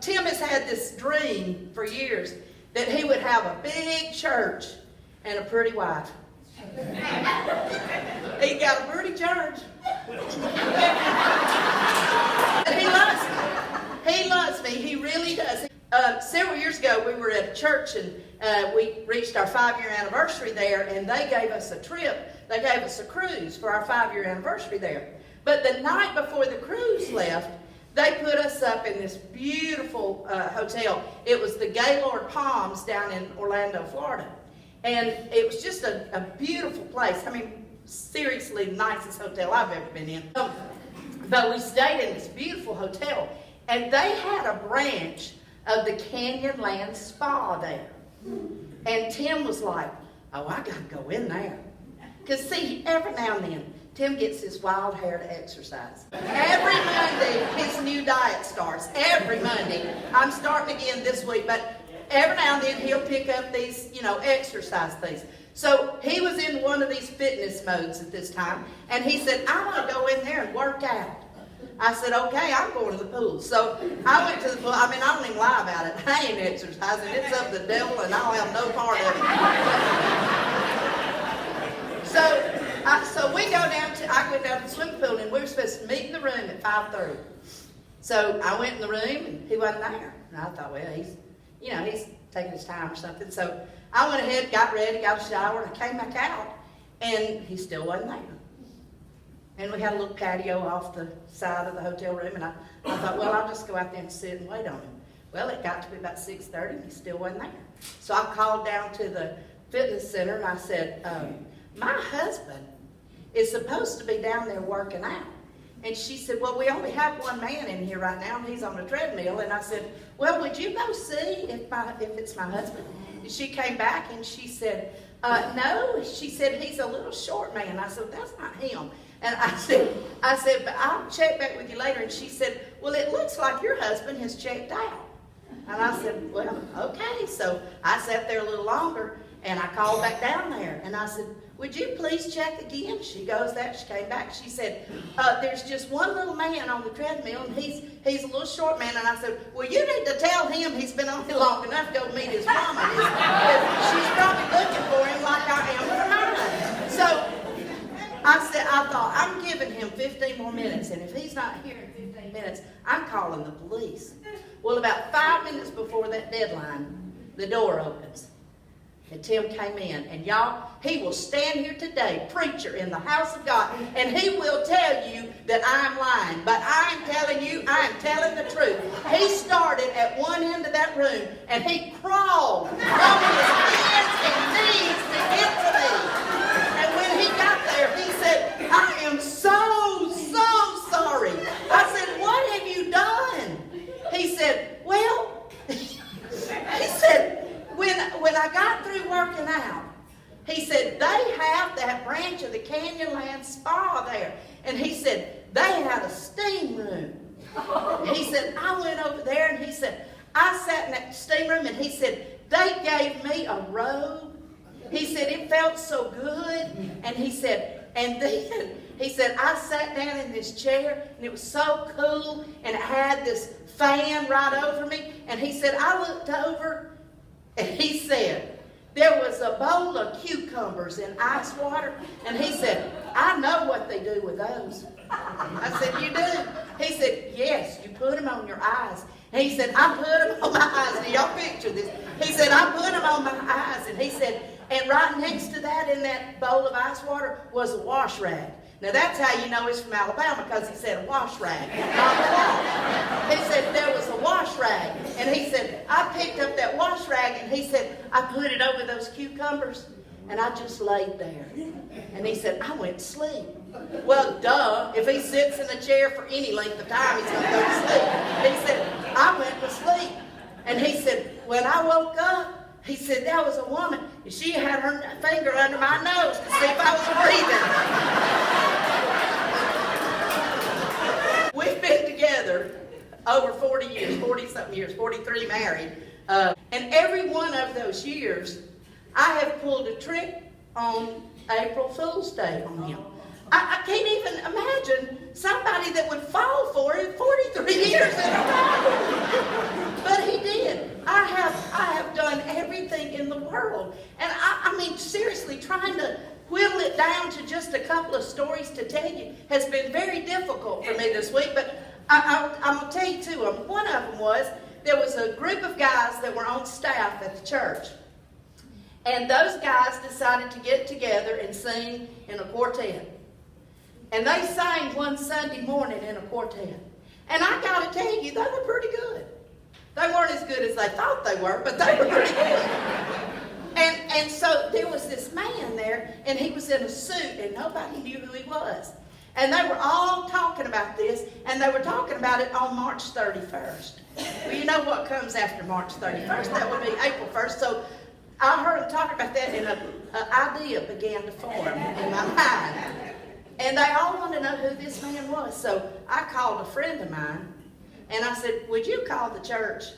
Tim has had this dream for years that he would have a big church and a pretty wife. He got a pretty church. He loves me. He loves me. He really does. Several years ago, we were at a church, and we reached our 5-year anniversary there, and they gave us a trip. They gave us a cruise for our 5-year anniversary there. But the night before the cruise left, they put us up in this beautiful hotel. It was the Gaylord Palms down in Orlando, Florida. And it was just a beautiful place. I mean, seriously, the nicest hotel I've ever been in. But we stayed in this beautiful hotel, and they had a branch of the Canyonlands spa there. And Tim was like, oh, I got to go in there. Because, see, every now and then, Tim gets his wild hair to exercise. Every Monday, his new diet starts. Every Monday. I'm starting again this week, but every now and then he'll pick up these, exercise things. So he was in one of these fitness modes at this time, and he said, I want to go in there and work out. I said, okay, I'm going to the pool. So I went to the pool. I mean, I don't even lie about it. I ain't exercising. It's of the devil, and I'll have no part of it. So we go down to, I went down to the swimming pool, and we were supposed to meet in the room at 5:30. So I went in the room, and he wasn't there. And I thought, well, he's taking his time or something. So I went ahead, got ready, got a shower, and I came back out, and he still wasn't there. And we had a little patio off the side of the hotel room, and I thought, well, I'll just go out there and sit and wait on him. Well, it got to be about 6:30, and he still wasn't there. So I called down to the fitness center, and I said, my husband is supposed to be down there working out. And she said, well, we only have one man in here right now, and he's on a treadmill. And I said, well, would you go see if it's my husband? And she came back, and she said, no. She said, he's a little short man. I said, that's not him. And I said, but I'll check back with you later. And she said, well, it looks like your husband has checked out. And I said, well, okay. So I sat there a little longer, and I called back down there. And I said, would you please check again? She goes that. She came back. She said, there's just one little man on the treadmill, and he's a little short man. And I said, well, you need to tell him he's been on here long enough to go meet his mama. She's probably looking for him like I am for mine. So I thought, I'm giving him 15 more minutes, and if he's not here in 15 minutes, I'm calling the police. Well, about 5 minutes before that deadline, the door opens. And Tim came in, and y'all, he will stand here today, preacher in the house of God, and he will tell you that I'm lying. But I'm telling you, I'm telling the truth. He started at one end of that room, and he crawled on his hands and knees to get to me. And when he got there, he said, I am so sorry. I said, what have you done? He said, well, he said, when I got through working out, he said, they have that branch of the Canyonlands spa there. And he said, they had a steam room. He said, I went over there, and he said, I sat in that steam room, and he said, they gave me a robe. He said, it felt so good. And he said, and then he said, I sat down in this chair, and it was so cool, and it had this fan right over me. And he said, I looked over, and he said, there was a bowl of cucumbers in ice water. And he said, I know what they do with those. I said, you do? He said, yes, you put them on your eyes. And he said, I put them on my eyes. Now, y'all picture this. He said, I put them on my eyes. And he said, and right next to that in that bowl of ice water was a wash rag. Now, that's how you know he's from Alabama, because he said a wash rag, not a wash. He said there was a wash rag. And he said, I picked up that wash rag, and he said, I put it over those cucumbers, and I just laid there. And he said, I went to sleep. Well, duh. If he sits in a chair for any length of time, he's going to go to sleep. He said, I went to sleep. And he said, when I woke up, he said, there was a woman, and she had her finger under my nose to see if I was breathing. We've been together over 40 years, 40-something years, 43 married. And every one of those years, I have pulled a trick on April Fool's Day on him. I can't even imagine somebody that would fall for it 43 years in a row. world. And I mean, seriously, trying to whittle it down to just a couple of stories to tell you has been very difficult for me this week. But I'm going to tell you two of them. One of them was, there was a group of guys that were on staff at the church. And those guys decided to get together and sing in a quartet. And they sang one Sunday morning in a quartet. And I got to tell you, they were pretty good. They weren't as good as they thought they were, but they were pretty good. And so there was this man there, and he was in a suit, and nobody knew who he was. And they were all talking about this, and they were talking about it on March 31st. Well, you know what comes after March 31st? That would be April 1st. So I heard them talking about that, and an idea began to form in my mind. And they all wanted to know who this man was. So I called a friend of mine, and I said, would you call the church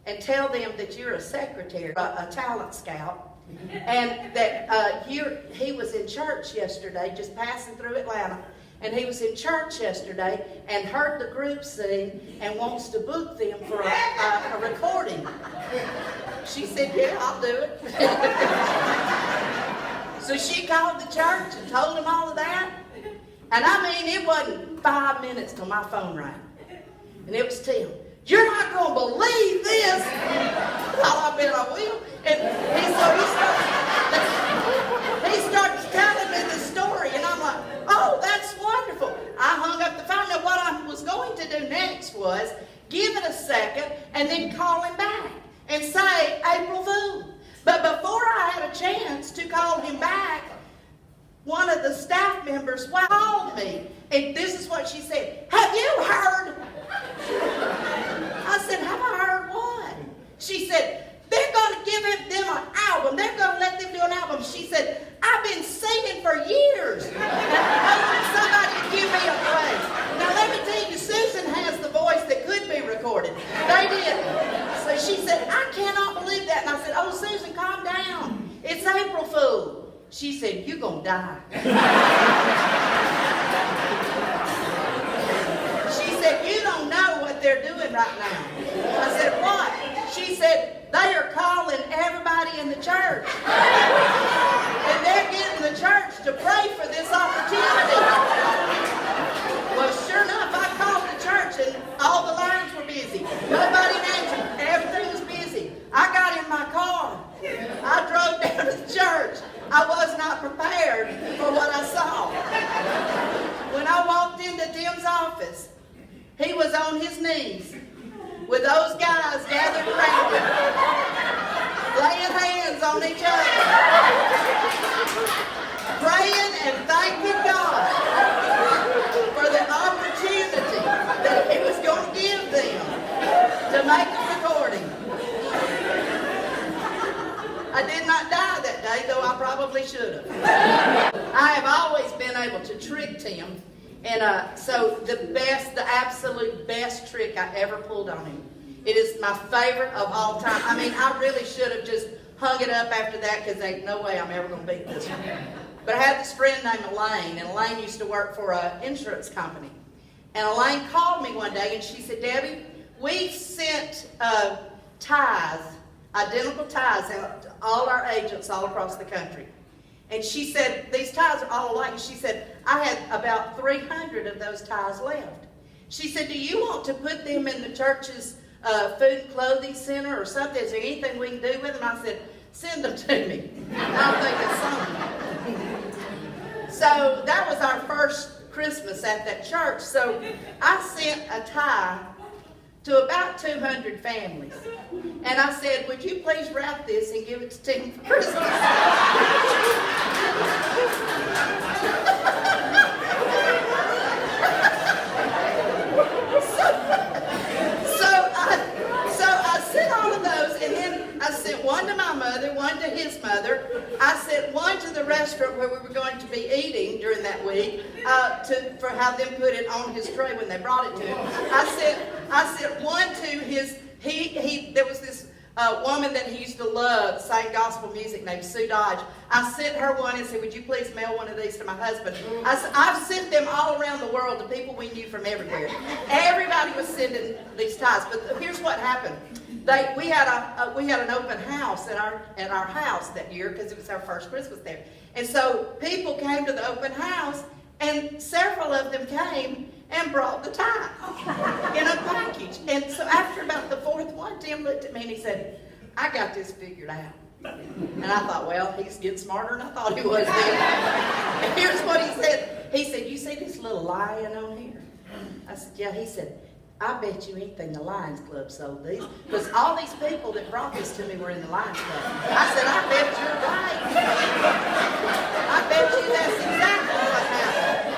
and tell them that you're a secretary, a talent scout, and that he was in church yesterday, just passing through Atlanta, and he was in church yesterday and heard the group sing and wants to book them for a recording. She said, yeah, I'll do it. So she called the church and told them all of that. And I mean, it wasn't 5 minutes till my phone rang. And it was Tim. You're not going to believe this. Well, I bet I will. And he starts telling me the story. And I'm like, oh, that's wonderful. I hung up the phone. Now, what I was going to do next was give it a second and then call him back and say, April Fool. But before I had a chance to call him back, one of the staff members called me, and this is what she said. Have you heard? I said, have I heard what? She said, they're going to give them an album. They're going to let them do an album. She said, I've been singing for years. I want somebody to give me a praise. Now, let me tell you, Susan has the voice that could be recorded. They didn't. So she said, I cannot believe that. And I said, oh, Susan, calm down. It's April Fool. She said, you're going to die. She said, you don't know what they're doing right now. I said, what? She said, they are calling everybody in the church. And they're getting the church to pray for this opportunity. Well, sure enough, I called the church and all the lines were busy. Nobody answered. Everything was busy. I got in my car. I drove down to the church. I was not prepared for what I saw. When I walked into Tim's office, he was on his knees with those guys gathered around him, laying hands on each other, praying and thanking God for the opportunity that he was going to give them to make a recording. I did not die that day, though I probably should have. I have always been able to trick Tim. And so the absolute best trick I ever pulled on him. It is my favorite of all time. I mean, I really should have just hung it up after that because there's no way I'm ever going to beat this one. But I had this friend named Elaine, and Elaine used to work for an insurance company. And Elaine called me one day, and she said, Debbie, we've sent ties, identical ties, out to all our agents all across the country. And she said, these ties are all alike. And she said, I had about 300 of those ties left. She said, do you want to put them in the church's food and clothing center or something? Is there anything we can do with them? I said, send them to me. I'll think of something. So that was our first Christmas at that church. So I sent a tie to about 200 families. And I said, would you please wrap this and give it to Tim for Christmas? So I sent all of those, and then I sent one to my mother, one to his mother. I sent one to the restaurant where we were going to be eating during that week for have them put it on his tray when they brought it to him. I sent one to his. There was this a woman that he used to love, sang gospel music, named Sue Dodge. I sent her one and said, would you please mail one of these to my husband? I've sent them all around the world to people we knew from everywhere. Everybody was sending these ties. But here's what happened. We had an open house at our house that year because it was our first Christmas there. And so people came to the open house, and several of them came and brought the tie in a package. And so after about the fourth one, Tim looked at me and he said, I got this figured out. And I thought, well, he's getting smarter than I thought he was then. And here's what he said. He said, you see this little lion on here? I said, yeah. He said, I bet you anything the Lions Club sold these. Because all these people that brought this to me were in the Lions Club. I said, I bet you're right. I bet you that's exactly what happened.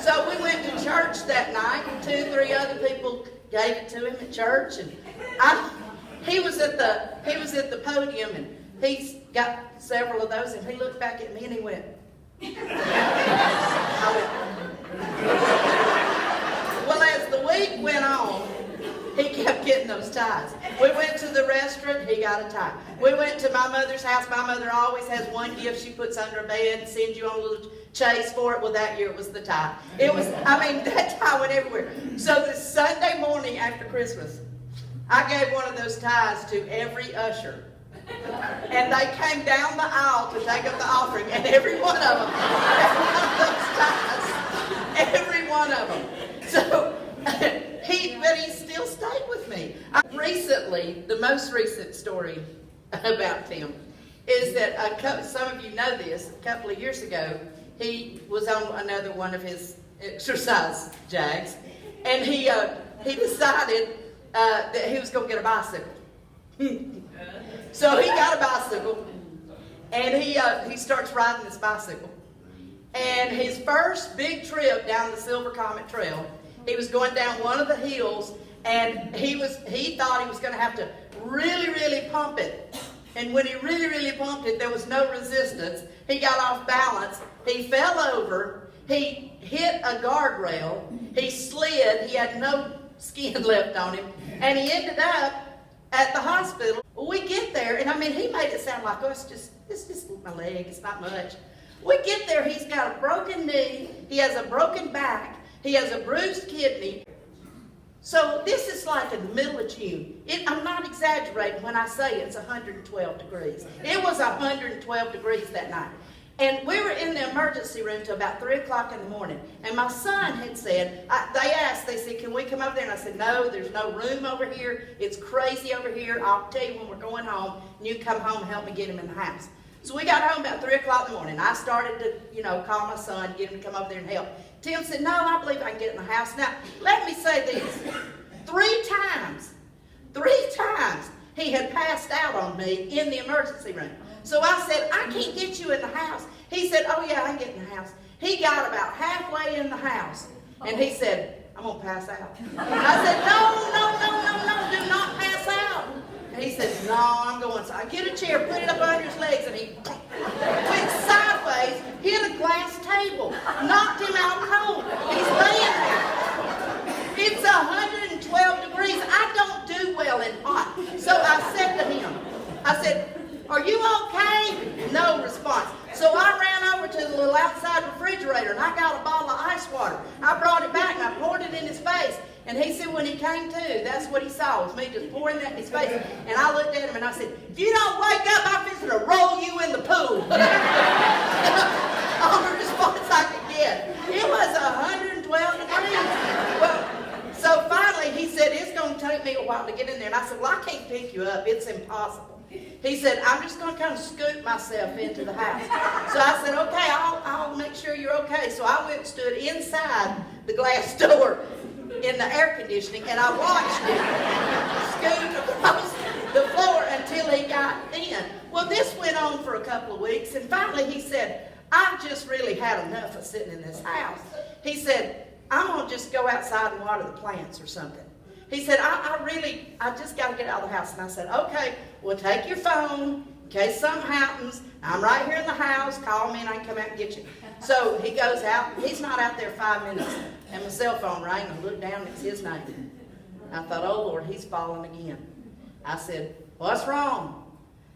So we went to church that night, and 2 or 3 other people gave it to him at church, and he was at the podium, and he's got several of those, and he looked back at me and he went. I went. Well, as the week went on, he kept getting those ties. We went to the restaurant, he got a tie. We went to my mother's house. My mother always has one gift she puts under a bed and sends you on a little chase for it. Well, that year it was the tie. That tie went everywhere. So this Sunday morning after Christmas, I gave one of those ties to every usher. And they came down the aisle to take up the offering, and every one of them had one of those ties. Every one of them. So, but he still stayed with me. Recently, the most recent story about Tim is that some of you know this. A couple of years ago, he was on another one of his exercise jags, and he decided that he was going to get a bicycle. So he got a bicycle, and he starts riding this bicycle. And his first big trip down the Silver Comet Trail, he was going down one of the hills, and he thought he was going to have to really, really pump it. And when he really, really pumped it, there was no resistance. He got off balance. He fell over. He hit a guardrail. He slid. He had no skin left on him. And he ended up at the hospital. Well, we get there, and he made it sound like, oh, it's just my leg. It's not much. We get there. He's got a broken knee. He has a broken back. He has a bruised kidney. So this is like in the middle of June. I'm not exaggerating when I say it's 112 degrees. It was 112 degrees that night. And we were in the emergency room till about 3 o'clock in the morning. And my son had said, they said, can we come over there? And I said, no, there's no room over here. It's crazy over here. I'll tell you when we're going home, and you come home and help me get him in the house. So we got home about 3 o'clock in the morning. I started to, call my son, get him to come over there and help. Tim said, no, I believe I can get in the house. Now, let me say this. 3 times he had passed out on me in the emergency room. So I said, I can't get you in the house. He said, oh yeah, I can get in the house. He got about halfway in the house, and he said, I'm going to pass out. I said, no, do not pass out. And he said, no, I'm going. So I get a chair, put it up under his legs, and he went sideways, hit a glass table, knocked him out cold. He's laying there. It's 112 degrees. I don't do well in hot. So I said to him, are you okay? No response. So I ran over to the little outside refrigerator, and I got a bottle of ice water. I brought it back, and I poured it in his face. And he said when he came to, that's what he saw, was me just pouring that in his face. And I looked at him, and I said, if you don't wake up, I'm fixing to roll you in the pool. All the response I could get. It was 112 degrees. Well, so finally, he said, it's going to take me a while to get in there. And I said, well, I can't pick you up. It's impossible. He said, I'm just going to kind of scoot myself into the house. So I said, okay, I'll make sure you're okay. So I went and stood inside the glass door in the air conditioning, and I watched him scoot across the floor until he got in. Well, this went on for a couple of weeks, and finally he said, I've just really had enough of sitting in this house. He said, I'm going to just go outside and water the plants or something. He said, I just got to get out of the house. And I said, okay, well, take your phone in case something happens. I'm right here in the house. Call me and I can come out and get you. So he goes out. He's not out there 5 minutes. And my cell phone rang. I looked down. It's his name. I thought, oh, Lord, he's fallen again. I said, what's wrong?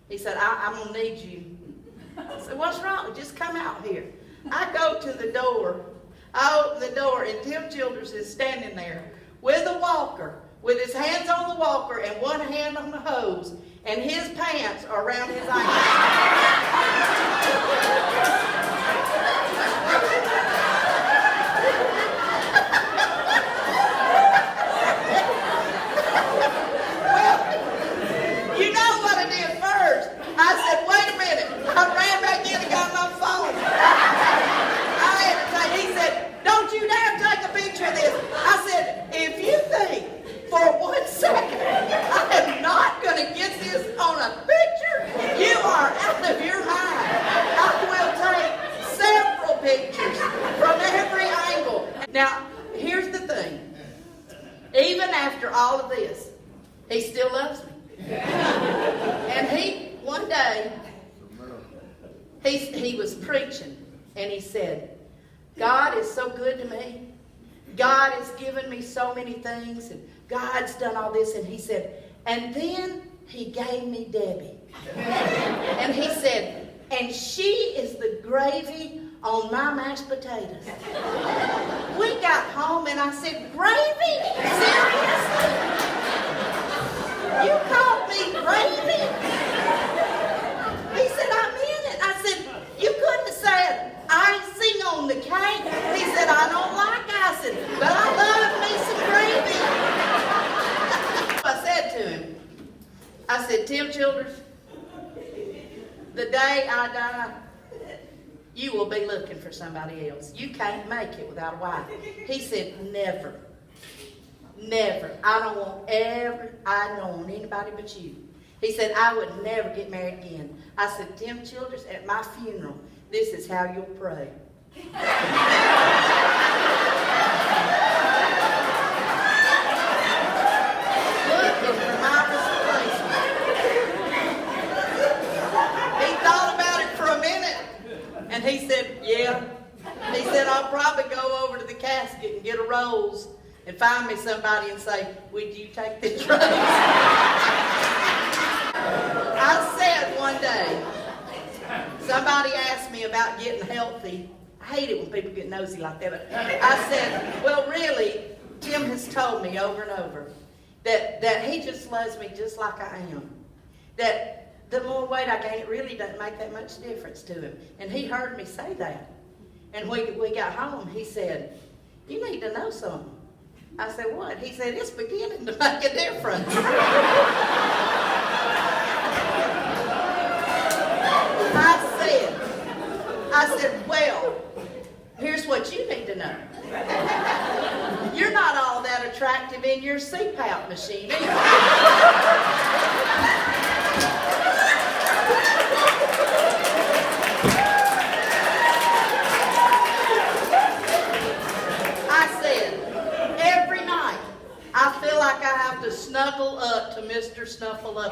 He said, I'm going to need you. I said, what's wrong? Just come out here. I go to the door. I open the door, and Tim Childers is standing there with a walker, with his hands on the walker and one hand on the hose, and his pants are around his You know what I did first? I said, wait a minute. I ran back in and got my phone. I had to take, he said, don't you dare take a picture of this. I said, if you think for 1 second I am not going to get this on a picture, you are out of your mind. I will take several pictures from every angle. Now, here's the thing. Even after all of this, he still loves me. And one day, he was preaching, and he said, God is so good to me. God has given me so many things, and God's done all this. And he said, and then he gave me Debbie. And he said, and she is the gravy on my mashed potatoes. We got home, and I said, gravy? Seriously? You called me gravy? He said, I'm in it. I said, you couldn't have said icing on the cake. He said, I don't like icing, but I love me some gravy. I said to him, I said, Tim Childers, the day I die, you will be looking for somebody else. You can't make it without a wife. He said, never. Never. I don't want anybody but you. He said, I would never get married again. I said, Tim Childers, at my funeral, this is how you'll pray. Looking for my replacement. He thought about it for a minute, and he said, yeah. He said, I'll probably go over to the casket and get a rose and find me somebody and say, would you take this rose? I said one day, somebody asked me about getting healthy. I hate it when people get nosy like that. But I said, well, really, Tim has told me over and over that he just loves me just like I am. That the more weight I gain, it really doesn't make that much difference to him. And he heard me say that. And when we got home, he said, you need to know something. I said, what? He said, it's beginning to make a difference. I said, well, here's what you need to know. You're not all that attractive in your CPAP machine either. I said, every night, I feel like I have to snuggle up to Mr. Snuffleupagus.